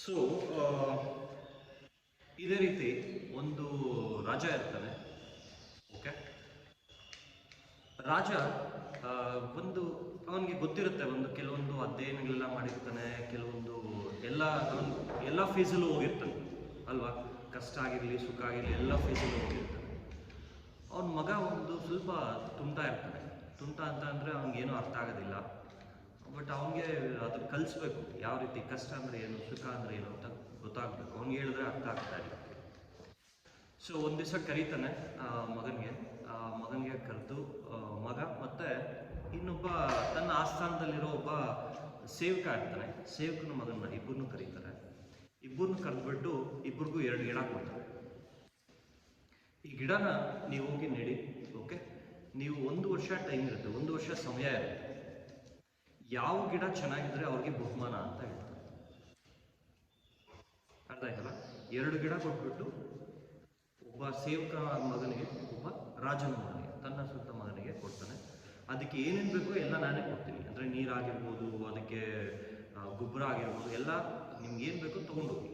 So ಇದೇ ರೀತಿ ಒಂದು ರಾಜ ಇರ್ತಾನೆ. ಓಕೆ, ರಾಜ ಒಂದು ಅವನಿಗೆ ಗೊತ್ತಿರುತ್ತೆ, ಒಂದು ಕೆಲವೊಂದು ಅಧ್ಯಯನಗಳೆಲ್ಲ ಮಾಡಿರ್ತಾನೆ, ಕೆಲವೊಂದು ಎಲ್ಲ ಎಲ್ಲ ಫೇಸಲ್ಲೂ ಹೋಗಿರ್ತಾನೆ ಅಲ್ವಾ. ಕಷ್ಟ ಆಗಿರಲಿ ಸುಖ ಆಗಿರಲಿ ಎಲ್ಲ ಫೇಸಲ್ಲೂ ಹೋಗಿರ್ತಾನೆ. ಅವನ ಮಗ ಒಂದು ಸ್ವಲ್ಪ ತುಂಟ ಇರ್ತಾನೆ. ತುಂಟ ಅಂತ ಅಂದರೆ ಅವ್ನಿಗೇನು ಅರ್ಥ ಆಗೋದಿಲ್ಲ. ಬಟ್ ಅವನಿಗೆ ಅದು ಕಲಿಸ್ಬೇಕು, ಯಾವ ರೀತಿ ಕಷ್ಟ ಅಂದರೆ ಏನು, ಸುಖ ಅಂದರೆ ಏನು ಅಂತ ಗೊತ್ತಾಗಬೇಕು. ಅವ್ನಿಗೆ ಹೇಳಿದ್ರೆ ಅರ್ಥ ಆಗ್ತಾ ಇಲ್ಲ. ಸೊ ಒಂದು ದಿವಸ ಕರೀತಾನೆ ಮಗನಿಗೆ ಕರೆದು ಮಗ ಮತ್ತು ಇನ್ನೊಬ್ಬ ತನ್ನ ಆಸ್ಥಾನದಲ್ಲಿರೋ ಒಬ್ಬ ಸೇವಕ ಇರ್ತಾನೆ, ಸೇವಕನ ಮಗನ ಇಬ್ಬರನ್ನೂ ಕರೀತಾರೆ. ಇಬ್ಬರನ್ನೂ ಕರೆದ್ಬಿಟ್ಟು ಇಬ್ಬರಿಗೂ 2 ಗಿಡ ಕೊಡ್ತಾರೆ. ಈ ಗಿಡನ ನೀವು ಹೋಗಿ ನೆಡಿ. ಓಕೆ, ನೀವು 1 ವರ್ಷ ಟೈಮ್ ಇರುತ್ತೆ, 1 ವರ್ಷ ಸಮಯ ಇರುತ್ತೆ. ಯಾವ ಗಿಡ ಚೆನ್ನಾಗಿದ್ರೆ ಅವ್ರಿಗೆ ಬಹುಮಾನ ಅಂತ ಹೇಳ್ತಾರೆ. ಅರ್ಥ ಆಯ್ತಲ್ಲ? 2 ಗಿಡ ಕೊಟ್ಬಿಟ್ಟು ಒಬ್ಬ ಸೇವಕ ಮಗನಿಗೆ, ಒಬ್ಬ ರಾಜನ ಮಗನಿಗೆ, ತನ್ನ ಸ್ವಂತ ಮಗನಿಗೆ ಕೊಡ್ತಾನೆ. ಅದಕ್ಕೆ ಏನೇನು ಬೇಕೋ ಎಲ್ಲ ನಾನೇ ಕೊಡ್ತೀನಿ. ಅಂದರೆ ನೀರಾಗಿರ್ಬೋದು, ಅದಕ್ಕೆ ಗೊಬ್ಬರ ಆಗಿರ್ಬೋದು, ಎಲ್ಲ ನಿಮ್ಗೆ ಏನು ಬೇಕೋ ತೊಗೊಂಡೋಗಿ.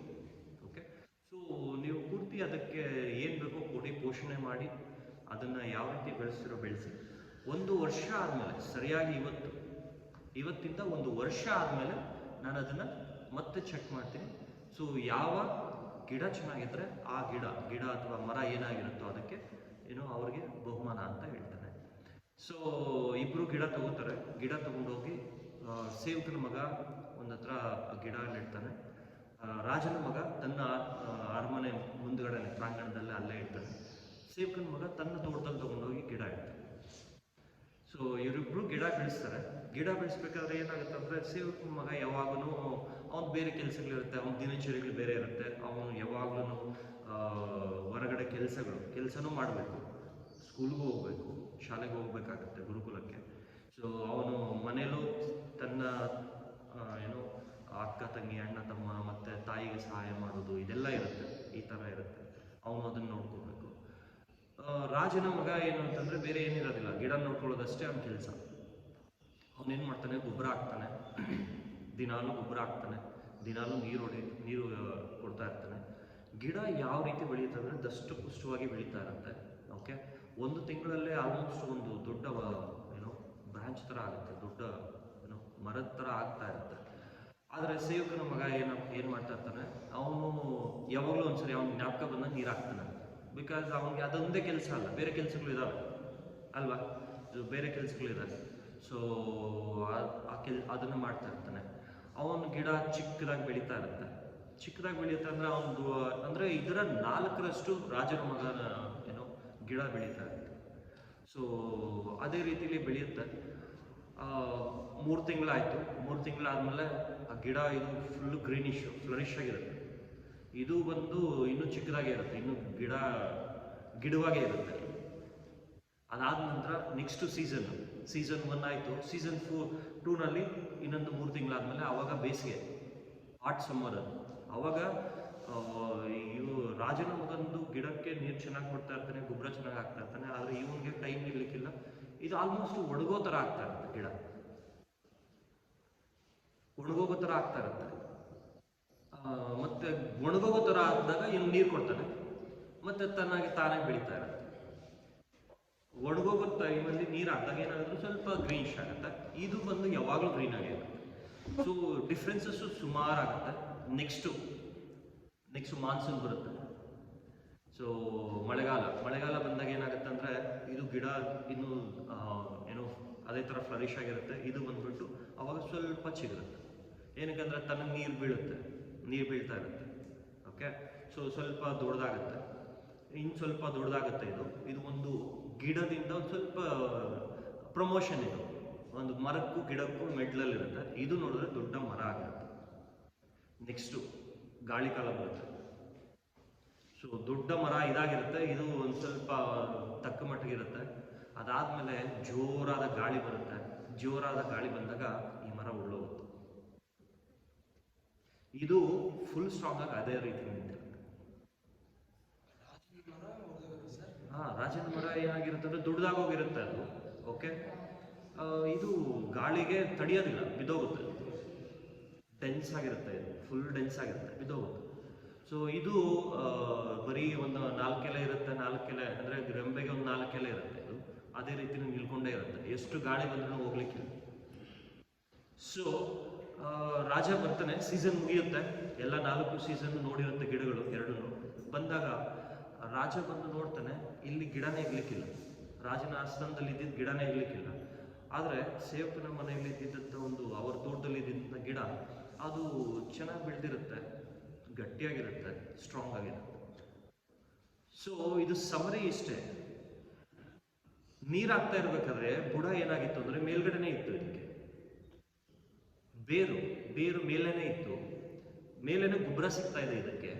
ಓಕೆ, ಸೊ ನೀವು ಪೂರ್ತಿ ಅದಕ್ಕೆ ಏನು ಬೇಕೋ ಕೊಡಿ, ಪೋಷಣೆ ಮಾಡಿ, ಅದನ್ನು ಯಾವ ರೀತಿ ಬೆಳೆಸ್ತಿರೋ ಬೆಳೆಸಿ. 1 ವರ್ಷ ಆದಮೇಲೆ, ಸರಿಯಾಗಿ ಇವತ್ತಿಂದ 1 ವರ್ಷ ಆದಮೇಲೆ ನಾನು ಅದನ್ನು ಮತ್ತೆ ಚೆಕ್ ಮಾಡ್ತೀನಿ. ಸೊ ಯಾವ ಗಿಡ ಚೆನ್ನಾಗಿದ್ದರೆ ಆ ಗಿಡ ಅಥವಾ ಮರ ಏನಾಗಿರುತ್ತೋ ಅದಕ್ಕೆ ಅವ್ರಿಗೆ ಬಹುಮಾನ ಅಂತ ಹೇಳ್ತಾನೆ. ಸೊ ಇಬ್ಬರು ಗಿಡ ತಗೋತಾರೆ. ಗಿಡ ತಗೊಂಡೋಗಿ ಸೇವಕನ ಮಗ ಒಂದು ಹತ್ರ ಗಿಡ ನೆಡ್ತಾನೆ. ರಾಜನ ಮಗ ತನ್ನ ಅರಮನೆ ಮುಂದ್ಗಡೆ ಪ್ರಾಂಗಣದಲ್ಲೇ ಅಲ್ಲೇ ಇಡ್ತಾನೆ. ಸೇವಕನ ಮಗ ತನ್ನ ತೋಟದಲ್ಲಿ ತಗೊಂಡೋಗಿ ಗಿಡ ಇಡ್ತಾನೆ. ಸೊ ಇವರಿಬ್ರು ಗಿಡ ಬೆಳೆಸ್ತಾರೆ. ಗಿಡ ಬೆಳೆಸ್ಬೇಕಾದ್ರೆ ಏನಾಗುತ್ತೆ ಅಂದರೆ, ಸೇವಕನ ಮಗ ಯಾವಾಗಲೂ ಅವ್ನು ಬೇರೆ ಕೆಲಸಗಳಿರುತ್ತೆ, ಅವನ ದಿನಚರಿಗಳು ಬೇರೆ ಇರುತ್ತೆ. ಅವನು ಯಾವಾಗಲೂ ಹೊರಗಡೆ ಕೆಲಸನೂ ಮಾಡಬೇಕು, ಸ್ಕೂಲ್ಗೂ ಹೋಗ್ಬೇಕು, ಶಾಲೆಗೆ ಹೋಗ್ಬೇಕಾಗತ್ತೆ, ಗುರುಕುಲಕ್ಕೆ. ಸೊ ಅವನು ಮನೇಲೂ ತನ್ನ ಅಕ್ಕ ತಂಗಿ, ಅಣ್ಣ ತಮ್ಮ ಮತ್ತು ತಾಯಿಗೆ ಸಹಾಯ ಮಾಡೋದು, ಇದೆಲ್ಲ ಇರುತ್ತೆ. ಈ ಥರ ಇರುತ್ತೆ. ಅವನು ಅದನ್ನು ನೋಡ್ಕೋಬೇಕು. ರಾಜನ ಮಗ ಏನು ಅಂತಂದರೆ ಬೇರೆ ಏನಿರೋದಿಲ್ಲ, ಗಿಡ ನೋಡ್ಕೊಳ್ಳೋದಷ್ಟೇ ಅವನ ಕೆಲಸ. ಅವನೇನು ಮಾಡ್ತಾನೆ, ಗೊಬ್ಬರ ಹಾಕ್ತಾನೆ, ದಿನಾಲೂ ಗೊಬ್ಬರ ಹಾಕ್ತಾನೆ, ದಿನಾಲೂ ನೀರು ಕೊಡ್ತಾ ಇರ್ತಾನೆ. ಗಿಡ ಯಾವ ರೀತಿ ಬೆಳೆಯುತ್ತೆ ಅಂದರೆ ದಷ್ಟು ಪುಷ್ಟವಾಗಿ ಬೆಳೀತಾ ಇರುತ್ತೆ. ಓಕೆ, 1 ತಿಂಗಳಲ್ಲೇ ಆಲ್ಮೋಸ್ಟ್ ಒಂದು ದೊಡ್ಡ ಬ್ರಾಂಚ್ ಥರ ಆಗುತ್ತೆ, ದೊಡ್ಡ ಮರದ ಥರ ಆಗ್ತಾ ಇರುತ್ತೆ. ಆದರೆ ಸೇವಕನ ಮಗ ಏನು ಮಾಡ್ತಾ ಇರ್ತಾನೆ, ಅವನು ಯಾವಾಗಲೂ ಒಂದ್ಸರಿ ಅವ್ನ ಜ್ಞಾಪಕ ಬಂದಾಗ ನೀರು ಹಾಕ್ತಾನೆ. ಬಿಕಾಸ್ ಅವನಿಗೆ ಅದೊಂದೇ ಕೆಲಸ ಅಲ್ಲ, ಬೇರೆ ಕೆಲಸಗಳು ಇದ್ದಾವೆ ಅಲ್ವಾ, ಬೇರೆ ಕೆಲಸಗಳಿದ್ದಾವೆ. ಸೊ ಅದನ್ನು ಮಾಡ್ತಾ ಇರ್ತಾನೆ. ಅವನ ಗಿಡ ಚಿಕ್ಕದಾಗಿ ಬೆಳೀತಾ ಇರುತ್ತೆ. ಚಿಕ್ಕದಾಗಿ ಬೆಳೆಯುತ್ತೆ ಅಂದರೆ ಅವನು ಅಂದರೆ ಇದರ 4ರಷ್ಟು ರಾಜನ ಮಗನ ಗಿಡ ಬೆಳೀತಾ ಇರುತ್ತೆ. ಸೊ ಅದೇ ರೀತಿಲಿ ಬೆಳೆಯುತ್ತೆ. 3 ತಿಂಗಳಾಯಿತು. 3 ತಿಂಗಳಾದಮೇಲೆ ಆ ಗಿಡ ಇದು ಫುಲ್ಲು ಫ್ಲರಿಶ್ ಆಗಿರುತ್ತೆ. ಇದು ಬಂದು ಇನ್ನೂ ಚಿಕ್ಕದಾಗೇ ಇರುತ್ತೆ, ಇನ್ನೂ ಗಿಡವಾಗೇ ಇರುತ್ತೆ. ಅದಾದ ನಂತರ ನೆಕ್ಸ್ಟ್ ಸೀಸನ್ 1 ಆಯಿತು. ಸೀಸನ್ 2ನಲ್ಲಿ ಇನ್ನೊಂದು 3 ತಿಂಗಳಾದಮೇಲೆ ಆವಾಗ ಬೇಸಿಗೆ, ಹಾಟ್ ಸಮ್ಮರ್. ಆವಾಗ ಇವು ರಾಜನ ಮಗಂದು ಗಿಡಕ್ಕೆ ನೀರು ಚೆನ್ನಾಗಿ ಕೊಡ್ತಾ ಇರ್ತಾನೆ, ಗೊಬ್ಬರ ಚೆನ್ನಾಗಿ ಹಾಕ್ತಾ ಇರ್ತಾನೆ. ಆದರೆ ಇವನಿಗೆ ಟೈಮ್ ಇರಲಿಕ್ಕಿಲ್ಲ. ಇದು ಆಲ್ಮೋಸ್ಟ್ ಒಣಗೋ ಥರ ಆಗ್ತಾ ಇರುತ್ತೆ, ಗಿಡ ಒಣಗೋಗೋ ಥರ ಆಗ್ತಾ ಇರುತ್ತೆ. ಮತ್ತೆ ಒಣಗೋಗೋ ಥರ ಆದಾಗ ಇವನು ನೀರು ಕೊಡ್ತಾನೆ, ಮತ್ತೆ ತಾನೇ ಬೆಳೀತಾ ಇರುತ್ತೆ. ಒಣಗೋಗೋ ಟೈಮಲ್ಲಿ ನೀರು ಹಾಕಿದಾಗ ಏನಾದರೂ ಸ್ವಲ್ಪ ಗ್ರೀನಿಶ್ ಆಗುತ್ತೆ. ಇದು ಬಂದು ಯಾವಾಗಲೂ ಗ್ರೀನ್ ಆಗಿರುತ್ತೆ. ಸೊ ಡಿಫ್ರೆನ್ಸಸ್ಸು ಸುಮಾರು ಆಗುತ್ತೆ. ನೆಕ್ಸ್ಟ್ ಮಾನ್ಸೂನ್ ಬರುತ್ತೆ. ಸೊ ಮಳೆಗಾಲ ಬಂದಾಗ ಏನಾಗುತ್ತೆ ಅಂದರೆ, ಇದು ಗಿಡ ಇನ್ನೂ ಅದೇ ಥರ ಫ್ಲರಿಶ್ ಆಗಿರುತ್ತೆ. ಇದು ಬಂದ್ಬಿಟ್ಟು ಅವಾಗ ಸ್ವಲ್ಪ ಚಿಗುರುತ್ತೆ. ಏನಕ್ಕಂದರೆ ತನಗೆ ನೀರು ಬೀಳ್ತಾ ಇರುತ್ತೆ. ಓಕೆ, ಸೊ ಸ್ವಲ್ಪ ದೊಡ್ಡದಾಗುತ್ತೆ, ಇನ್ನು ಸ್ವಲ್ಪ ದೊಡ್ಡದಾಗುತ್ತೆ. ಇದು ಒಂದು ಗಿಡದಿಂದ ಒಂದು ಸ್ವಲ್ಪ ಪ್ರಮೋಷನ್. ಇದು ಒಂದು ಮರಕ್ಕೂ ಗಿಡಕ್ಕೂ ಮೆಡ್ಲಲ್ಲಿರುತ್ತೆ. ಇದು ನೋಡಿದ್ರೆ ದೊಡ್ಡ ಮರ ಆಗಿರುತ್ತೆ. ನೆಕ್ಸ್ಟು ಗಾಳಿಕಾಲ ಬರುತ್ತೆ. ಸೊ ದೊಡ್ಡ ಮರ ಇದಾಗಿರುತ್ತೆ. ಇದು ಒಂದು ಸ್ವಲ್ಪ ತಕ್ಕ ಮಟ್ಟಿಗಿರುತ್ತೆ. ಅದಾದಮೇಲೆ ಜೋರಾದ ಗಾಳಿ ಬರುತ್ತೆ. ಜೋರಾದ ಗಾಳಿ ಬಂದಾಗ ಈ ಮರ ಉಳ್ಳೋಗುತ್ತೆ. ಇದು ಫುಲ್ ಸ್ಟ್ರಾಂಗ್ ಆಗಿ ಅದೇ ರೀತಿ ನಿಂತಿರುತ್ತೆ. ರಾಜನ ಮರ ಏನಾಗಿರುತ್ತೆ ಅಂದರೆ ದೊಡ್ಡದಾಗೋಗಿರುತ್ತೆ ಅದು. ಓಕೆ, ಇದು ಗಾಳಿಗೆ ತಡೆಯೋದಿಲ್ಲ, ಬಿದ್ದೋಗುತ್ತೆ. ಡೆನ್ಸ್ ಆಗಿರುತ್ತೆ, ಇದು ಫುಲ್ ಡೆನ್ಸ್ ಆಗಿರುತ್ತೆ, ಬಿದ್ದೋಗುತ್ತೆ. ಸೊ ಇದು ಬರೀ ಒಂದು 4 ಎಲೆ ಇರುತ್ತೆ, 4 ಎಲೆ ಅಂದರೆ ರೆಂಬೆಗೆ ಒಂದು 4 ಎಲೆ ಇರುತ್ತೆ. ಇದು ಅದೇ ರೀತಿ ನಿಲ್ಕೊಂಡೇ ಇರುತ್ತೆ, ಎಷ್ಟು ಗಾಳಿ ಬಂದ್ರೂ ಹೋಗ್ಲಿಕ್ಕಿಲ್ಲ. ಸೊ ರಾಜ ಬರ್ತಾನೆ, ಸೀಸನ್ ಮುಗಿಯುತ್ತೆ, ಎಲ್ಲ 4 ಸೀಸನ್ ನೋಡಿರುತ್ತೆ ಗಿಡಗಳು ಎರಡೂ. ಬಂದಾಗ ರಾಜ ಬಂದು ನೋಡ್ತಾನೆ, ಇಲ್ಲಿ ಗಿಡನೇ ಇರ್ಲಿಕ್ಕಿಲ್ಲ, ರಾಜನ ಆಸ್ಥಾನದಲ್ಲಿ ಇದ್ದಿದ್ದ ಗಿಡನೇ ಇರ್ಲಿಕ್ಕಿಲ್ಲ. ಆದರೆ ಸೇವಕನ ಮನೆಯಲ್ಲಿ ಇದ್ದಿದ್ದಂಥ ಒಂದು ಅವ್ರ ತೋಟದಲ್ಲಿ ಇದ್ದಿದ್ದಂಥ ಗಿಡ ಅದು ಚೆನ್ನಾಗಿ ಬೆಳೆದಿರುತ್ತೆ, ಗಟ್ಟಿಯಾಗಿರುತ್ತೆ, ಸ್ಟ್ರಾಂಗ್ ಆಗಿರುತ್ತೆ. ಸೊ ಇದು ಸಮರಿ ಇಷ್ಟೇ. ನೀರಾಗ್ತಾ ಇರ್ಬೇಕಾದ್ರೆ ಬುಡ ಏನಾಗಿತ್ತು ಅಂದ್ರೆ ಮೇಲ್ಗಡೆನೆ ಇತ್ತು, ಇದಕ್ಕೆ ಬೇರು ಮೇಲೇನೆ ಇತ್ತು, ಮೇಲೇನೆ ಗೊಬ್ಬರ ಸಿಗ್ತಾ ಇದೆ ಇದಕ್ಕೆ,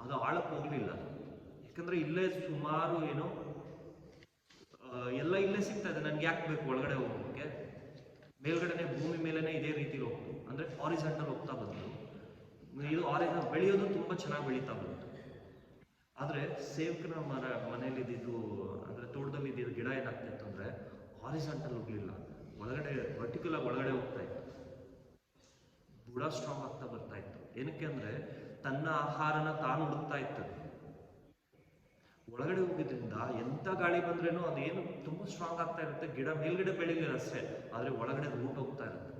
ಅದು ಆಳಕ್ಕೆ ಹೋಗ್ಲಿಲ್ಲ. ಯಾಕಂದ್ರೆ ಇಲ್ಲೇ ಸುಮಾರು ಏನೋ ಎಲ್ಲ ಇಲ್ಲೇ ಸಿಗ್ತಾ ಇದೆ, ನನ್ಗೆ ಯಾಕೆ ಬೇಕು ಒಳಗಡೆ ಹೋಗೋಕ್ಕೆ, ಮೇಲ್ಗಡೆನೆ ಭೂಮಿ ಮೇಲೆನೆ ಇದೇ ರೀತಿಲಿ ಹೋಗ್ತು, ಅಂದ್ರೆ ಹಾರಿಜಾಂಟಲ್ ಹೋಗ್ತಾ ಬಂತು. ಇದು ಬೆಳೆಯೋದು ತುಂಬಾ ಚೆನ್ನಾಗಿ ಬೆಳೀತಾ ಬಂತು. ಆದ್ರೆ ಸೇವಕನ ಮನೆಯಲ್ಲಿ ಇದ್ದಿದ್ದು ಅಂದ್ರೆ ತೋಟದಲ್ಲಿ ಇದ್ದಿದ್ದು ಗಿಡ ಏನಾಗ್ತಿತ್ತು ಅಂದ್ರೆ ಹಾರಿಜಾಂಟಲ್ ಹೋಗ್ಲಿಲ್ಲ, ಒಳಗಡೆ ವರ್ಟಿಕಲ್ ಆಗಿ ಒಳಗಡೆ ಹೋಗ್ತಾ ಇತ್ತು, ಬುಡ ಸ್ಟ್ರಾಂಗ್ ಆಗ್ತಾ ಬರ್ತಾ ಇತ್ತು. ಏನಕ್ಕೆ ಅಂದ್ರೆ ತನ್ನ ಆಹಾರನ ತಾನು ಹುಡುಕ್ತಾ ಇತ್ತು. ಒಳಗಡೆ ಹೋಗಿದ್ರಿಂದ ಎಂತ ಗಾಳಿ ಬಂದ್ರೇನು ಅದೇನು ತುಂಬಾ ಸ್ಟ್ರಾಂಗ್ ಆಗ್ತಾ ಇರುತ್ತೆ, ಗಿಡ ಮೇಲ್ಗಡೆ ಬೆಳಿಲಿಲ್ಲ ಅಷ್ಟೇ, ಆದ್ರೆ ಒಳಗಡೆ ರೂಟ್ ಹೋಗ್ತಾ ಇರುತ್ತೆ.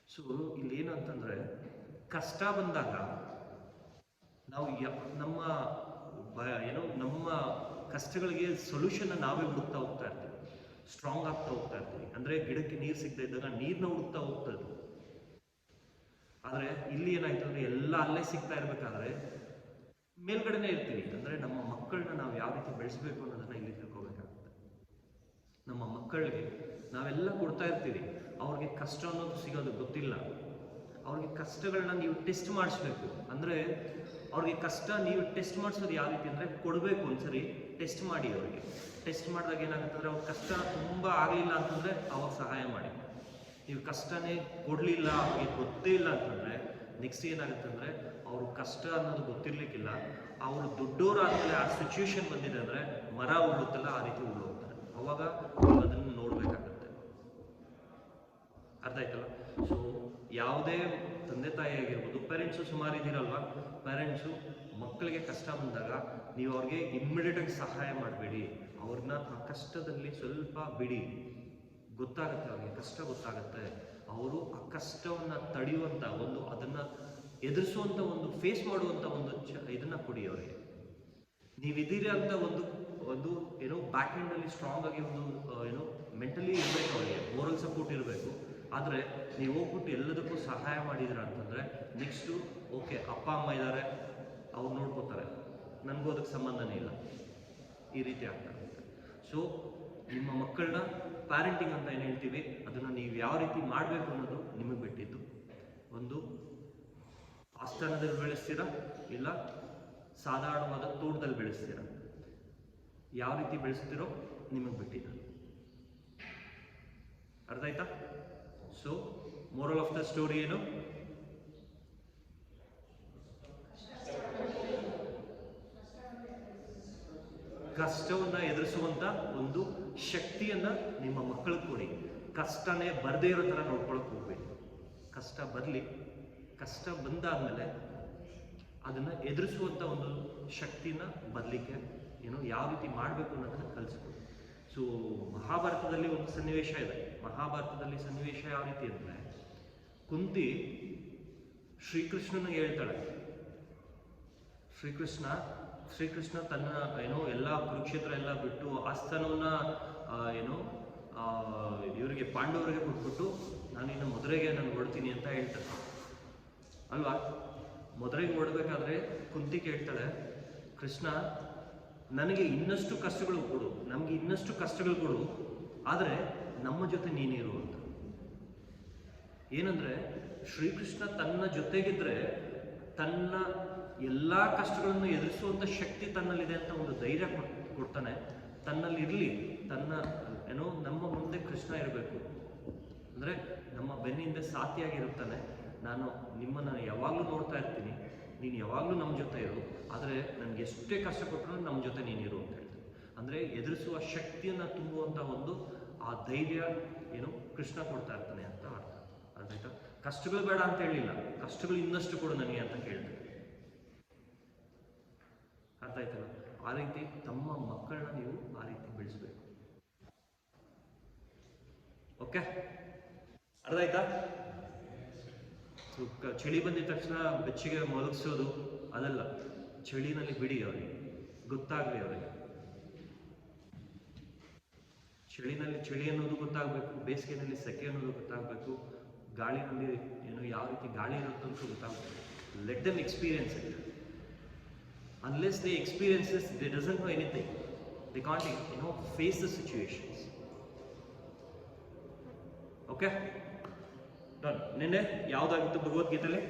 ಸೊ ಇಲ್ಲಿ ಏನು ಅಂತಂದ್ರೆ ಕಷ್ಟ ಬಂದಾಗ ನಾವು ನಮ್ಮ ಕಷ್ಟಗಳಿಗೆ ಸೊಲ್ಯೂಷನ್ ನಾವೇ ಹುಡುಕ್ತಾ ಹೋಗ್ತಾ ಇರ್ತೀವಿ, ಸ್ಟ್ರಾಂಗ್ ಆಗ್ತಾ ಹೋಗ್ತಾ ಇರ್ತೀವಿ. ಅಂದ್ರೆ ಗಿಡಕ್ಕೆ ನೀರು ಸಿಗದೆ ಇದ್ದಾಗ ನೀರ್ನ ಹುಡುಕ್ತಾ ಹೋಗ್ತಾ ಇರ್ತೀವಿ. ಆದ್ರೆ ಇಲ್ಲಿ ಏನಾಯ್ತು ಅಂದ್ರೆ ಎಲ್ಲ ಅಲ್ಲೇ ಸಿಗ್ತಾ ಇರ್ಬೇಕಾದ್ರೆ ಮೇಲ್ಗಡೆನೆ ಇರ್ತೀವಿ. ಅಂದ್ರೆ ನಮ್ಮ ಮಕ್ಕಳನ್ನ ನಾವು ಯಾವ ರೀತಿ ಬೆಳೆಸಬೇಕು ಅನ್ನೋದನ್ನ ಇಲ್ಲಿ ತಿಳ್ಕೊಬೇಕಾಗುತ್ತೆ. ನಮ್ಮ ಮಕ್ಕಳಿಗೆ ನಾವೆಲ್ಲ ಕೊಡ್ತಾ ಇರ್ತೀವಿ, ಅವ್ರಿಗೆ ಕಷ್ಟ ಅನ್ನೋದು ಸಿಗೋದು ಗೊತ್ತಿಲ್ಲ. ಅವ್ರಿಗೆ ಕಷ್ಟಗಳನ್ನ ನೀವು ಟೆಸ್ಟ್ ಮಾಡಿಸ್ಬೇಕು. ಅಂದ್ರೆ ಅವ್ರಿಗೆ ಕಷ್ಟ ನೀವು ಟೆಸ್ಟ್ ಮಾಡಿಸೋದು ಯಾವ ರೀತಿ ಅಂದ್ರೆ ಕೊಡಬೇಕು, ಒಂದ್ಸರಿ ಟೆಸ್ಟ್ ಮಾಡಿ. ಅವ್ರಿಗೆ ಟೆಸ್ಟ್ ಮಾಡಿದಾಗ ಏನಾಗುತ್ತೆ ಅಂದ್ರೆ ಅವ್ರ ಕಷ್ಟ ತುಂಬಾ ಆಗಲಿಲ್ಲ ಅಂತಂದ್ರೆ ಅವಾಗ ಸಹಾಯ ಮಾಡಿ. ನೀವು ಕಷ್ಟನೇ ಕೊಡ್ಲಿಲ್ಲ, ಅವ್ರಿಗೆ ಗೊತ್ತೇ ಇಲ್ಲ ಅಂತಂದ್ರೆ ನೆಕ್ಸ್ಟ್ ಏನಾಗುತ್ತೆ ಅಂದ್ರೆ ಅವ್ರ ಕಷ್ಟ ಅನ್ನೋದು ಗೊತ್ತಿರ್ಲಿಕ್ಕಿಲ್ಲ, ಅವರು ದೊಡ್ಡವರಾದ್ಮೇಲೆ ಆ ಸಿಚುವೇಶನ್ ಬಂದಿದೆ ಅಂದ್ರೆ ಮರ ಉರುಳುತ್ತಲ್ಲ ಆ ರೀತಿ ಉರುಳೋಗ್ತಾರೆ. ಅವಾಗ ಅದನ್ನು ನೋಡ್ಬೇಕಾಗತ್ತೆ. ಅರ್ಥ ಆಯ್ತಲ್ಲ? ಸೊ ಯಾವುದೇ ತಂದೆ ತಾಯಿ ಆಗಿರ್ಬೋದು, ಪೇರೆಂಟ್ಸು ಸುಮಾರು ಇದ್ದೀರಲ್ವಾ, ಪೇರೆಂಟ್ಸು ಮಕ್ಕಳಿಗೆ ಕಷ್ಟ ಬಂದಾಗ ನೀವು ಅವ್ರಿಗೆ ಇಮ್ಮಿಡಿಯೇಟ್ ಆಗಿ ಸಹಾಯ ಮಾಡಬೇಡಿ. ಅವ್ರನ್ನ ಆ ಕಷ್ಟದಲ್ಲಿ ಸ್ವಲ್ಪ ಬಿಡಿ. ಗೊತ್ತಾಗುತ್ತೆ ಅವ್ರಿಗೆ ಕಷ್ಟ ಗೊತ್ತಾಗುತ್ತೆ, ಅವರು ಆ ಕಷ್ಟವನ್ನ ತಡೆಯುವಂತ ಒಂದು, ಅದನ್ನ ಎದುರಿಸುವಂತ ಒಂದು, ಫೇಸ್ ಮಾಡುವಂತ ಒಂದು ಇದನ್ನ ಕೊಡಿ ಅವರಿಗೆ. ನೀವಿದ್ದೀರಿ ಅಂತ ಒಂದು ಏನೋ ಬ್ಯಾಕ್ ಹ್ಯಾಂಡ್ ಅಲ್ಲಿ ಸ್ಟ್ರಾಂಗ್ ಆಗಿ ಒಂದು ಏನೋ ಮೆಂಟಲಿ ಇರಬೇಕು, ಅವರಿಗೆ ಮೋರಲ್ ಸಪೋರ್ಟ್ ಇರಬೇಕು. ಆದ್ರೆ ನೀವು ಹೋಗ್ಬಿಟ್ಟು ಎಲ್ಲದಕ್ಕೂ ಸಹಾಯ ಮಾಡಿದ್ರ ಅಂತಂದ್ರೆ ನೆಕ್ಸ್ಟು ಓಕೆ ಅಪ್ಪ ಅಮ್ಮ ಇದ್ದಾರೆ, ಅವ್ರು ನೋಡ್ಕೋತಾರೆ, ನನಗೂ ಅದಕ್ಕೆ ಸಂಬಂಧನೇ ಇಲ್ಲ, ಈ ರೀತಿ ಆಗ್ತಾ ಇರುತ್ತೆ. ಸೊ ನಿಮ್ಮ ಮಕ್ಕಳನ್ನ ಪ್ಯಾರೆಂಟಿಂಗ್ ಅಂತ ಏನು ಹೇಳ್ತೀವಿ ಅದನ್ನ ನೀವು ಯಾವ ರೀತಿ ಮಾಡಬೇಕು ಅನ್ನೋದು ನಿಮಗೆ ಬಿಟ್ಟಿದ್ದು. ಒಂದು ಆಸ್ಥಾನದಲ್ಲಿ ಬೆಳೆಸ್ತೀರಾ ಇಲ್ಲ ಸಾಧಾರಣವಾದ ತೋಟದಲ್ಲಿ ಬೆಳೆಸ್ತೀರಾ, ಯಾವ ರೀತಿ ಬೆಳೆಸ್ತೀರೋ ನಿಮಗೆ ಬಿಟ್ಟಿದ್ದು. ಅರ್ಥ ಆಯ್ತಾ? So moral of the story ಏನು? ಕಷ್ಟವನ್ನ ಎದುರಿಸುವಂತ ಒಂದು ಶಕ್ತಿಯನ್ನ ನಿಮ್ಮ ಮಕ್ಕಳಿಗೆ ಕೊಡಿ. ಕಷ್ಟನೇ ಬರದೇ ಇರೋ ತರ ನೋಡ್ಕೊಳಕ್ ಹೋಗ್ಬೇಡಿ. ಕಷ್ಟ ಬರ್ಲಿ, ಕಷ್ಟ ಬಂದಾದ್ಮೇಲೆ ಅದನ್ನ ಎದುರಿಸುವಂತ ಒಂದು ಶಕ್ತಿನ ಬರ್ಲಿಕ್ಕೆ ಯಾವ ರೀತಿ ಮಾಡಬೇಕು ಅನ್ನೋದನ್ನ ಕಲಿಸ್ಬೇಕು. ಸೊ ಮಹಾಭಾರತದಲ್ಲಿ ಒಂದು ಸನ್ನಿವೇಶ ಇದೆ. ಮಹಾಭಾರತದಲ್ಲಿ ಸನ್ನಿವೇಶ ಯಾವ ರೀತಿ ಅಂದ್ರೆ, ಕುಂತಿ ಶ್ರೀಕೃಷ್ಣನಿಗೆ ಹೇಳ್ತಾಳೆ, ಶ್ರೀಕೃಷ್ಣ ತನ್ನ ಎಲ್ಲ ಕುರುಕ್ಷೇತ್ರ ಎಲ್ಲ ಬಿಟ್ಟು ಆಸ್ಥಾನವನ್ನ ಇವರಿಗೆ ಪಾಂಡವರಿಗೆ ಕೊಟ್ಬಿಟ್ಟು ನಾನು ಇನ್ನು ಮದುರೆಗೆ ನಾನು ಹೊಡ್ತೀನಿ ಅಂತ ಹೇಳ್ತಾರೆ ಅಲ್ವಾ. ಮದುರೆಗೆ ಹೊಡ್ಬೇಕಾದ್ರೆ ಕುಂತಿ ಕೇಳ್ತಾಳೆ, ಕೃಷ್ಣ ನನಗೆ ಇನ್ನಷ್ಟು ಕಷ್ಟಗಳು ಕೊಡು, ನಮ್ಗೆ ಇನ್ನಷ್ಟು ಕಷ್ಟಗಳು ಕೊಡು, ಆದ್ರೆ ನಮ್ಮ ಜೊತೆ ನೀನಿರು ಅಂತ. ಏನಂದ್ರೆ ಶ್ರೀಕೃಷ್ಣ ತನ್ನ ಜೊತೆಗಿದ್ರೆ ತನ್ನ ಎಲ್ಲಾ ಕಷ್ಟಗಳನ್ನು ಎದುರಿಸುವಂತ ಶಕ್ತಿ ತನ್ನಲ್ಲಿದೆ ಅಂತ ಒಂದು ಧೈರ್ಯ ಕೊಡ್ತಾನೆ. ತನ್ನಲ್ಲಿ ಇರ್ಲಿ, ತನ್ನ ನಮ್ಮ ಮುಂದೆ ಕೃಷ್ಣ ಇರಬೇಕು ಅಂದ್ರೆ ನಮ್ಮ ಬೆನ್ನಿಂದ ಸಾಥಿಯಾಗಿರುತ್ತಾನೆ. ನಾನು ನಿಮ್ಮನ್ನ ಯಾವಾಗ್ಲೂ ನೋಡ್ತಾ ಇರ್ತೀನಿ, ನೀನು ಯಾವಾಗ್ಲೂ ನಮ್ಮ ಜೊತೆ ಇರು, ಆದ್ರೆ ನನ್ಗೆ ಎಷ್ಟೇ ಕಷ್ಟ ಕೊಟ್ಟರು ನಮ್ಮ ಜೊತೆ ನೀನಿರು ಅಂತ ಹೇಳ್ತೀನಿ. ಅಂದ್ರೆ ಎದುರಿಸುವ ಶಕ್ತಿಯನ್ನ ತುಂಬುವಂತ ಒಂದು ಆ ಧೈರ್ಯ ಕೃಷ್ಣ ಕೊಡ್ತಾ ಇರ್ತಾನೆ ಅಂತ ಅರ್ಥ. ಅರ್ಥ ಆಯ್ತಾ? ಕಷ್ಟಗಳು ಬೇಡ ಅಂತ ಹೇಳಿಲ್ಲ, ಕಷ್ಟಗಳು ಇನ್ನಷ್ಟು ಕೊಡು ನನಗೆ ಅಂತ ಕೇಳಿದೆ. ಅರ್ಥ ಆಯ್ತಲ್ಲ? ಆ ರೀತಿ ತಮ್ಮ ಮಕ್ಕಳನ್ನ ನೀವು ಆ ರೀತಿ ಬೆಳೆಸ್ಬೇಕು. ಓಕೆ, ಅರ್ಥ ಆಯ್ತಾ? ಚಳಿ ಬಂದಿದ ತಕ್ಷಣ ಬೆಚ್ಚಿಗೆ ಮಲಗಿಸೋದು ಅದಲ್ಲ, ಚಳಿನಲ್ಲಿ ಬಿಡಿ, ಅವರಿಗೆ ಗೊತ್ತಾಗಲಿ, ಅವರಿಗೆ ಚಳಿನಲ್ಲಿ ಚಳಿ ಅನ್ನೋದು ಗೊತ್ತಾಗಬೇಕು, ಬೇಸಿಗೆನಲ್ಲಿ ಸೆಕೆ ಅನ್ನೋದು ಗೊತ್ತಾಗಬೇಕು, ಗಾಳಿನಲ್ಲಿ ಏನು ಯಾವ ರೀತಿ ಗಾಳಿ ಇರುತ್ತಂತ ಗೊತ್ತಾಗಬೇಕು. Let them experience it. Unless they experience this, they doesn't know anything. They can't, face the situations. Okay? Done. ನಿನ್ನೆ ಯಾವುದಾಗಿತ್ತು ಭಗವದ್ಗೀತೆಯಲ್ಲಿ?